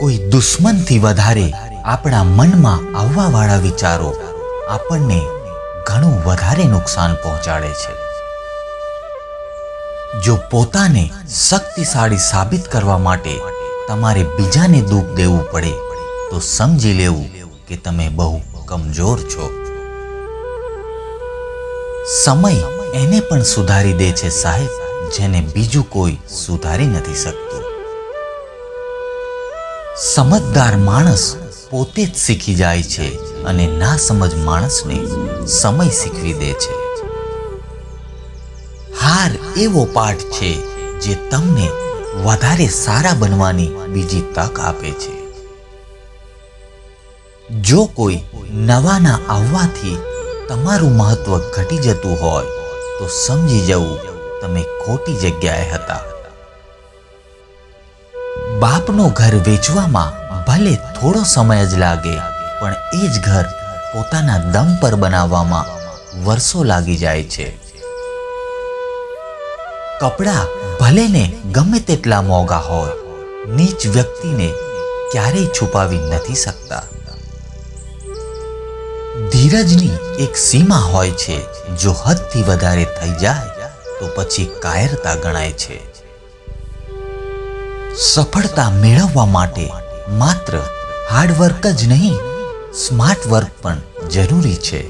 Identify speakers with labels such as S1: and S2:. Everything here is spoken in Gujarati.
S1: કોઈ દુશ્મનથી વધારે આપણા મનમાં આવવાવાળા વિચારો આપણને ઘણું વધારે નુકસાન પહોંચાડે છે. જો પોતાને શક્તિશાળી સાબિત કરવા માટે તમારે બીજાને દુઃખ દેવું પડે તો સમજી લેવું કે તમે બહુ કમજોર છો. સમય એને પણ સુધારી દે છે સાહેબ, જેને બીજું કોઈ સુધારી નથી શકતું. સમજદાર માણસ પોતે જ શીખી જાય છે અને ના સમજ માણસને સમય શીખવી દે છે. હાર એવો પાઠ છે જે તમને વધારે સારા બનવાની બીજી તક આપે છે. જો કોઈ નવાના આવવાથી તમારું મહત્વ ઘટી જતું હોય તો સમજી જવું તમે ખોટી જગ્યાએ હતા. બાપનું ઘર વેચવામાં ભલે થોડો સમય જ લાગે, પણ એ જ ઘર પોતાના દમ પર બનાવવામાં વર્ષો લાગી જાય છે. કપડાં ભલે ને ગમે તેટલા મોંઘા હોય, નીચ વ્યક્તિને ક્યારેય છુપાવી નથી શકતા. ધીરજની એક સીમા હોય છે, જો હદથી વધારે થઈ જાય તો પછી કાયરતા ગણાય છે. સફળતા મેળવવા માટે માત્ર હાર્ડવર્ક જ નહીં, સ્માર્ટ વર્ક પણ જરૂરી છે.